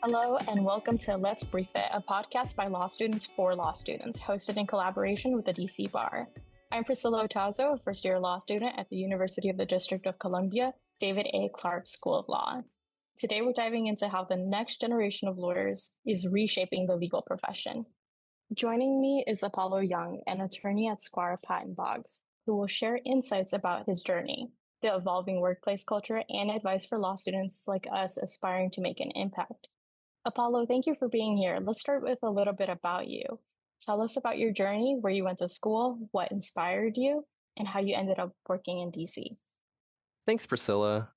Hello, and welcome to Let's Brief It, a podcast by law students for law students, hosted in collaboration with the DC Bar. I'm Prisila Otazo, a first-year law student at the University of the District of Columbia, David A. Clark School of Law. Today, we're diving into how the next generation of lawyers is reshaping the legal profession. Joining me is Apollo Yong, an attorney at Squire Patton Boggs, who will share insights about his journey, the evolving workplace culture, and advice for law students like us aspiring to make an impact. Apollo, thank you for being here. Let's start with a little bit about you. Tell us about your journey, where you went to school, what inspired you, and how you ended up working in DC. Thanks, Priscilla.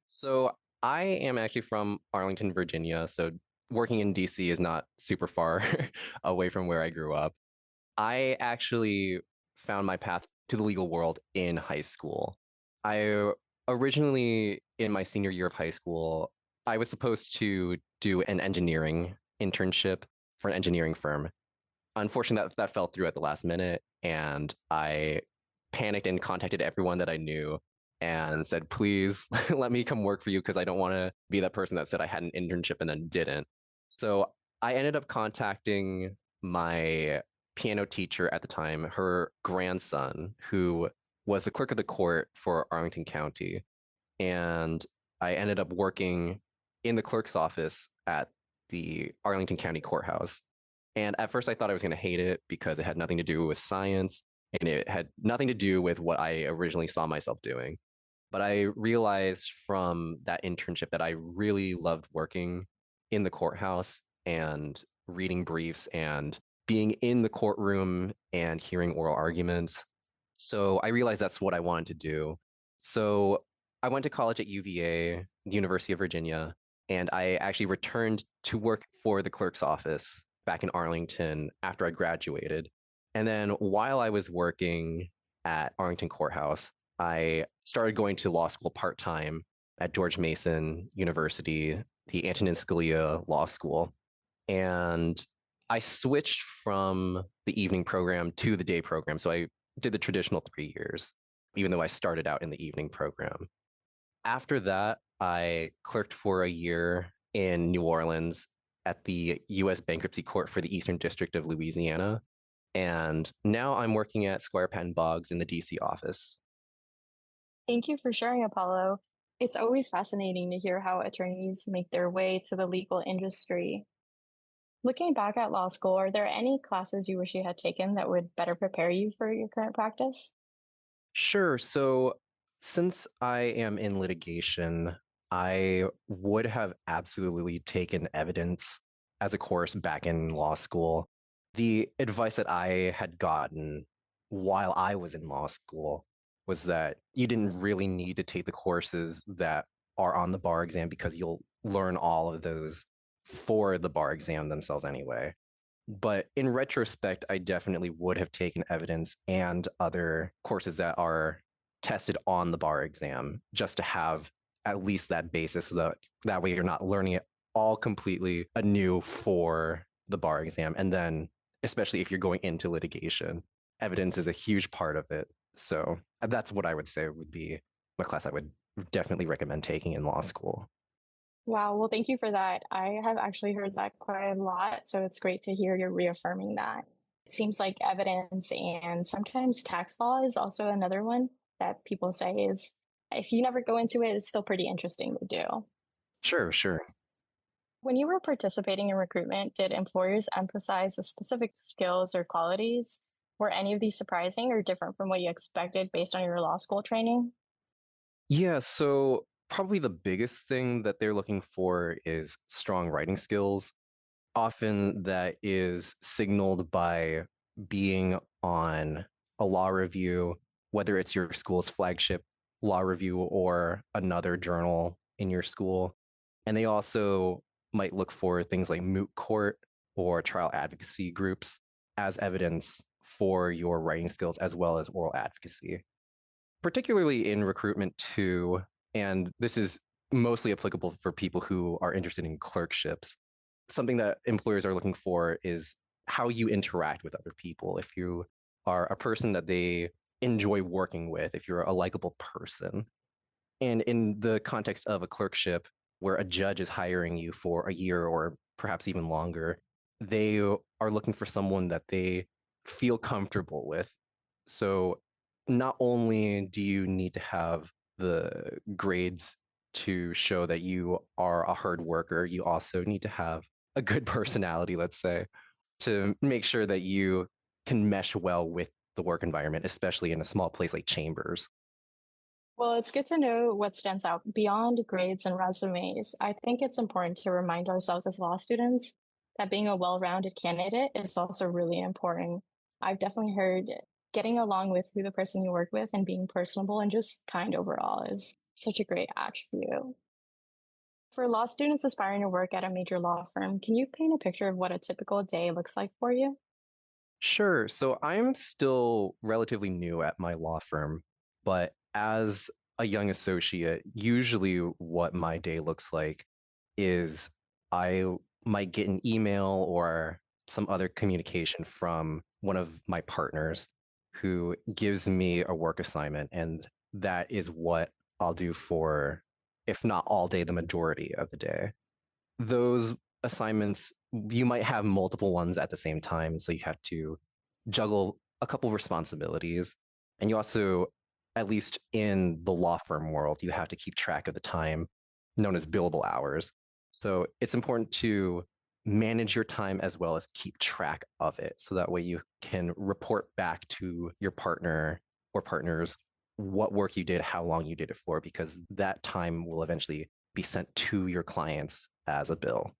So I am actually from Arlington, Virginia. So working in DC is not super far away from where I grew up. I actually found my path to the legal world in high school. I originally, in my senior year of high school, I was supposed to do an engineering internship for an engineering firm. Unfortunately, that fell through at the last minute, and I panicked and contacted everyone that I knew and said, please let me come work for you because I don't want to be that person that said I had an internship and then didn't. So I ended up contacting my piano teacher at the time, her grandson, who was the clerk of the court for Arlington County. And I ended up working in the clerk's office at the Arlington County Courthouse. And at first I thought I was going to hate it because it had nothing to do with science and it had nothing to do with what I originally saw myself doing. But I realized from that internship that I really loved working in the courthouse and reading briefs and being in the courtroom and hearing oral arguments. So I realized that's what I wanted to do. So I went to college at UVA, University of Virginia, and I actually returned to work for the clerk's office back in Arlington after I graduated. And then while I was working at Arlington Courthouse, I started going to law school part-time at George Mason University, the Antonin Scalia Law School. And I switched from the evening program to the day program. So I did the traditional 3 years, even though I started out in the evening program. After that, I clerked for a year in New Orleans at the U.S. Bankruptcy Court for the Eastern District of Louisiana. And now I'm working at Squire Patton Boggs in the DC office. Thank you for sharing, Apollo. It's always fascinating to hear how attorneys make their way to the legal industry. Looking back at law school, are there any classes you wish you had taken that would better prepare you for your current practice? Sure. So since I am in litigation, I would have absolutely taken evidence as a course back in law school. The advice that I had gotten while I was in law school was that you didn't really need to take the courses that are on the bar exam because you'll learn all of those for the bar exam themselves anyway. But in retrospect, I definitely would have taken evidence and other courses that are tested on the bar exam just to have at least that basis so that way you're not learning it all completely anew for the bar exam. And then, especially if you're going into litigation, evidence is a huge part of it. So that's what I would say would be a class I would definitely recommend taking in law school. Wow, well, thank you for that. I have actually heard that quite a lot, so it's great to hear you're reaffirming that. It seems like evidence and sometimes tax law is also another one that people say is, if you never go into it, it's still pretty interesting to do. Sure, sure. When you were participating in recruitment, did employers emphasize the specific skills or qualities? Were any of these surprising or different from what you expected based on your law school training? Yeah, so probably the biggest thing that they're looking for is strong writing skills. Often that is signaled by being on a law review, whether it's your school's flagship law review or another journal in your school. And they also might look for things like moot court or trial advocacy groups as evidence for your writing skills as well as oral advocacy, particularly in recruitment too. And this is mostly applicable for people who are interested in clerkships. Something that employers are looking for is how you interact with other people. If you are a person that they enjoy working with, if you're a likable person. And in the context of a clerkship, where a judge is hiring you for a year or perhaps even longer, they are looking for someone that they feel comfortable with. So not only do you need to have the grades to show that you are a hard worker, you also need to have a good personality, let's say, to make sure that you can mesh well with the work environment, especially in a small place like Chambers. Well, it's good to know what stands out beyond grades and resumes. I think it's important to remind ourselves as law students that being a well-rounded candidate is also really important. I've definitely heard getting along with who the person you work with and being personable and just kind overall is such a great attribute. For law students aspiring to work at a major law firm, can you paint a picture of what a typical day looks like for you? Sure. So I'm still relatively new at my law firm, but as a young associate, usually what my day looks like is I might get an email or some other communication from one of my partners who gives me a work assignment. And that is what I'll do for, if not all day, the majority of the day. Those assignments, you might have multiple ones at the same time. So you have to juggle a couple responsibilities. And you also, at least in the law firm world, you have to keep track of the time known as billable hours. So it's important to manage your time as well as keep track of it. So that way you can report back to your partner or partners what work you did, how long you did it for, because that time will eventually be sent to your clients as a bill.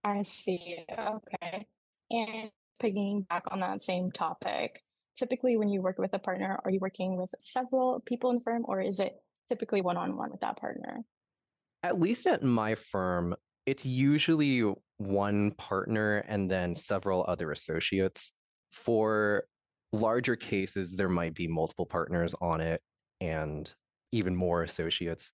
I see. Okay. And picking back on that same topic, typically when you work with a partner, are you working with several people in the firm or is it typically one-on-one with that partner? At least at my firm, it's usually one partner and then several other associates. For larger cases, there might be multiple partners on it and even more associates.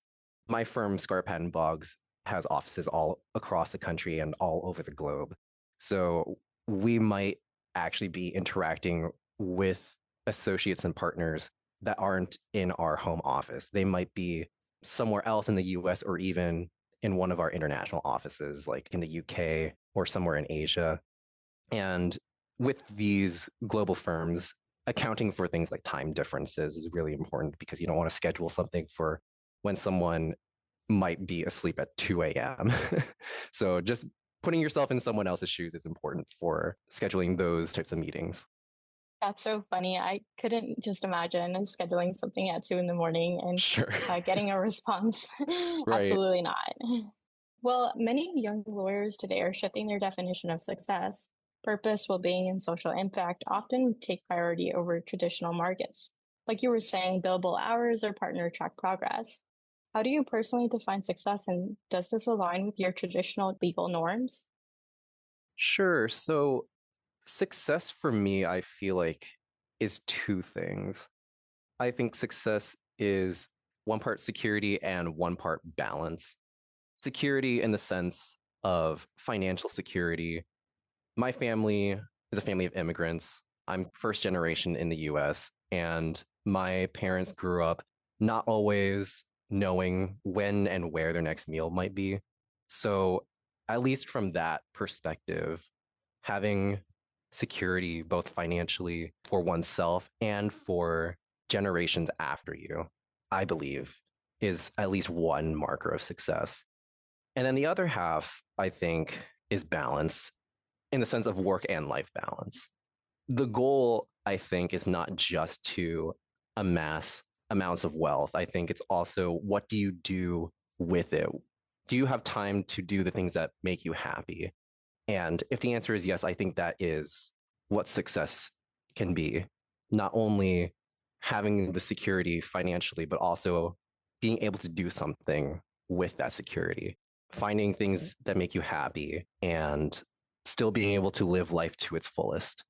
My firm, Scarpat and Boggs, has offices all across the country and all over the globe. So we might actually be interacting with associates and partners that aren't in our home office. They might be somewhere else in the US or even in one of our international offices, like in the UK or somewhere in Asia. And with these global firms, accounting for things like time differences is really important because you don't want to schedule something for when someone might be asleep at 2 a.m. So just putting yourself in someone else's shoes is important for scheduling those types of meetings. That's so funny. I couldn't just imagine scheduling something at 2 in the morning and Sure. getting a response. Right. Absolutely not. Well, many young lawyers today are shifting their definition of success. Purpose, well being, and social impact often take priority over traditional markets. Like you were saying, billable hours or partner track progress. How do you personally define success, and does this align with your traditional legal norms? Sure. So success for me, I feel like, is two things. I think success is one part security and one part balance. Security in the sense of financial security. My family is a family of immigrants. I'm first generation in the US, and my parents grew up not always knowing when and where their next meal might be. So, at least from that perspective, having security both financially for oneself and for generations after you, I believe, is at least one marker of success. And then the other half, I think, is balance in the sense of work and life balance. The goal, I think, is not just to amass amounts of wealth. I think it's also what do you do with it? Do you have time to do the things that make you happy? And if the answer is yes, I think that is what success can be. Not only having the security financially, but also being able to do something with that security, finding things that make you happy and still being able to live life to its fullest.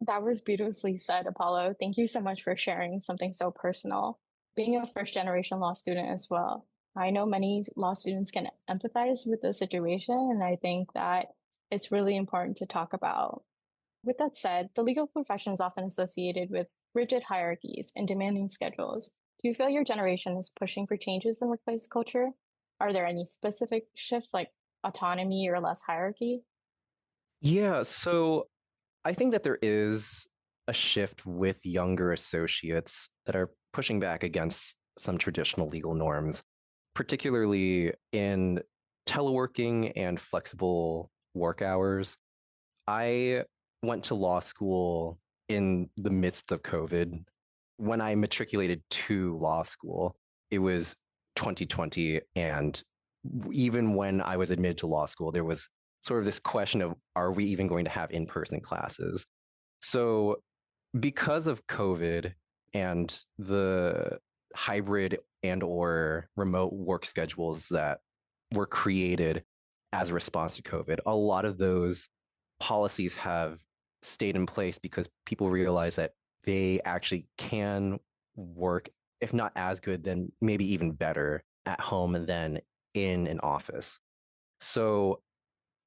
That was beautifully said, Apollo. Thank you so much for sharing something so personal. Being a first generation law student as well, I know many law students can empathize with the situation, and I think that it's really important to talk about. With that said, the legal profession is often associated with rigid hierarchies and demanding schedules. Do you feel your generation is pushing for changes in workplace culture? Are there any specific shifts like autonomy or less hierarchy? Yeah, so I think that there is a shift with younger associates that are pushing back against some traditional legal norms, particularly in teleworking and flexible work hours. I went to law school in the midst of COVID. When I matriculated to law school, it was 2020. And even when I was admitted to law school, there was sort of this question of, are we even going to have in person classes? So, because of COVID and the hybrid and or remote work schedules that were created as a response to COVID, a lot of those policies have stayed in place because people realize that they actually can work, if not as good, then maybe even better at home than in an office. So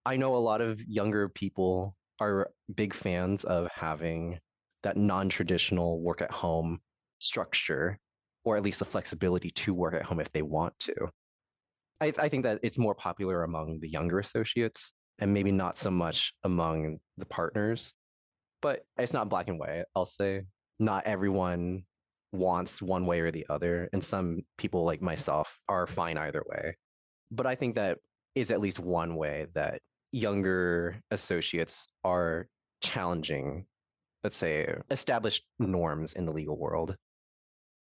I know a lot of younger people are big fans of having that non-traditional work at home structure, or at least the flexibility to work at home if they want to. I think that it's more popular among the younger associates and maybe not so much among the partners, but it's not black and white. I'll say not everyone wants one way or the other, and some people like myself are fine either way. But I think that is at least one way that younger associates are challenging, let's say, established norms in the legal world.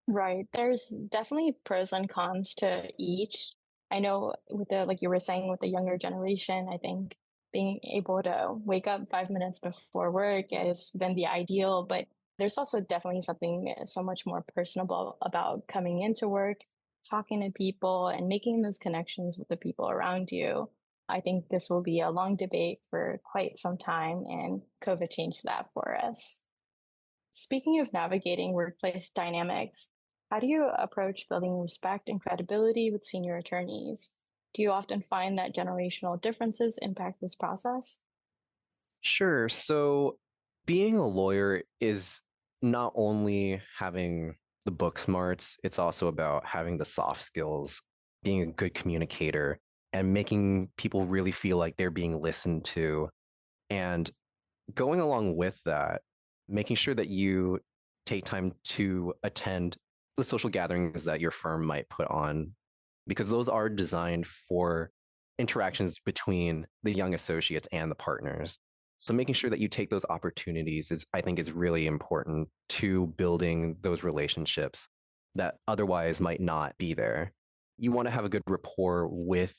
Right. There's definitely pros and cons to each. I know with the, like you were saying, with the younger generation, I think being able to wake up 5 minutes before work has been the ideal, but there's also definitely something so much more personable about coming into work, talking to people, and making those connections with the people around you. I think this will be a long debate for quite some time, and COVID changed that for us. Speaking of navigating workplace dynamics, how do you approach building respect and credibility with senior attorneys? Do you often find that generational differences impact this process? Sure. So being a lawyer is not only having the book smarts, it's also about having the soft skills, being a good communicator, and making people really feel like they're being listened to. And going along with that, making sure that you take time to attend the social gatherings that your firm might put on, because those are designed for interactions between the young associates and the partners. So making sure that you take those opportunities is, I think, is really important to building those relationships that otherwise might not be there. You want to have a good rapport with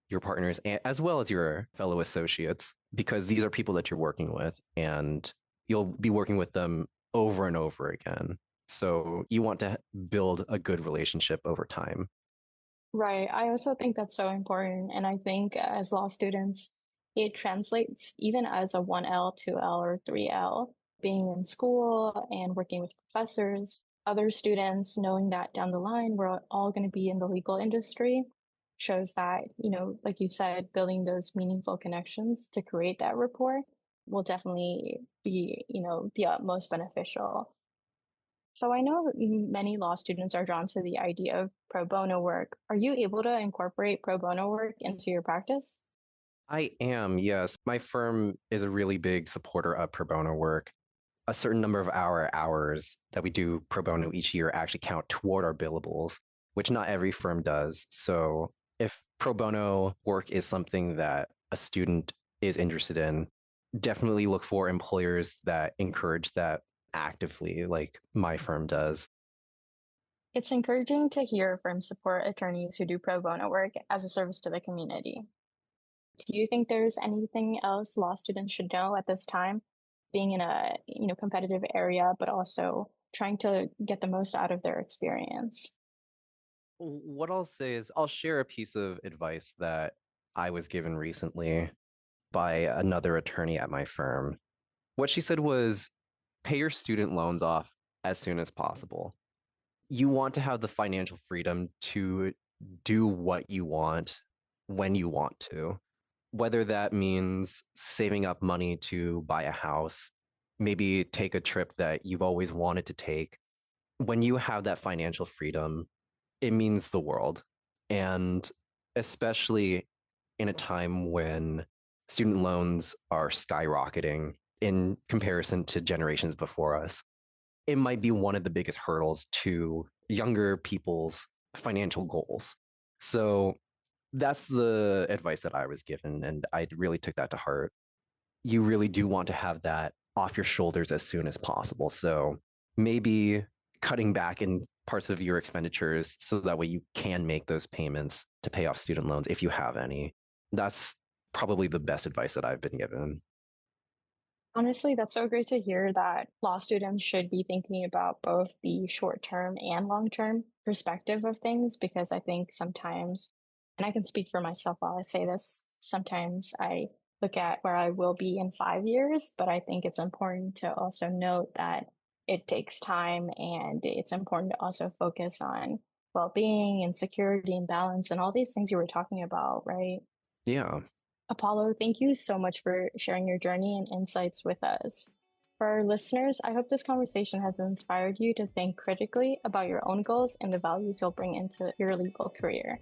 your partners as well as your fellow associates because these are people that you're working with and you'll be working with them over and over again. So you want to build a good relationship over time. Right. I also think that's so important. And I think as law students, it translates even as a 1L, 2L, or 3L, being in school and working with professors, other students, knowing that down the line, we're all going to be in the legal industry shows that, like you said, building those meaningful connections to create that rapport will definitely be, the utmost beneficial. So I know many law students are drawn to the idea of pro bono work. Are you able to incorporate pro bono work into your practice? I am, yes. My firm is a really big supporter of pro bono work. A certain number of our hours that we do pro bono each year actually count toward our billables, which not every firm does. So if pro bono work is something that a student is interested in, definitely look for employers that encourage that actively, like my firm does. It's encouraging to hear firms support attorneys who do pro bono work as a service to the community. Do you think there's anything else law students should know at this time, being in a competitive area, but also trying to get the most out of their experience? What I'll say is, I'll share a piece of advice that I was given recently by another attorney at my firm. What she said was pay your student loans off as soon as possible. You want to have the financial freedom to do what you want when you want to, whether that means saving up money to buy a house, maybe take a trip that you've always wanted to take. When you have that financial freedom, it means the world. And especially in a time when student loans are skyrocketing in comparison to generations before us. It might be one of the biggest hurdles to younger people's financial goals. So that's the advice that I was given, and I really took that to heart. You really do want to have that off your shoulders as soon as possible. So maybe cutting back in parts of your expenditures so that way you can make those payments to pay off student loans if you have any. That's probably the best advice that I've been given. Honestly, that's so great to hear that law students should be thinking about both the short term and long term perspective of things because I think sometimes, and I can speak for myself while I say this, sometimes I look at where I will be in 5 years, but I think it's important to also note that it takes time and it's important to also focus on well being and security and balance and all these things you were talking about, right? Yeah. Apollo, thank you so much for sharing your journey and insights with us. For our listeners, I hope this conversation has inspired you to think critically about your own goals and the values you'll bring into your legal career.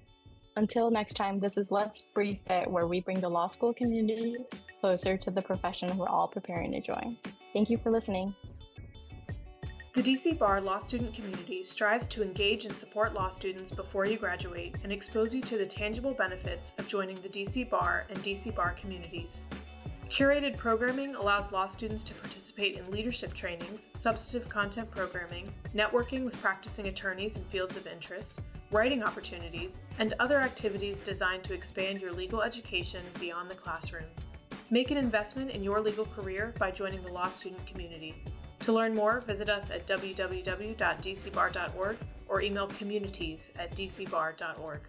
Until next time, this is Let's Brief It, where we bring the law school community closer to the profession we're all preparing to join. Thank you for listening. The DC Bar law student community strives to engage and support law students before you graduate and expose you to the tangible benefits of joining the DC Bar and DC Bar communities. Curated programming allows law students to participate in leadership trainings, substantive content programming, networking with practicing attorneys in fields of interest, writing opportunities, and other activities designed to expand your legal education beyond the classroom. Make an investment in your legal career by joining the law student community. To learn more, visit us at www.dcbar.org or email communities@dcbar.org.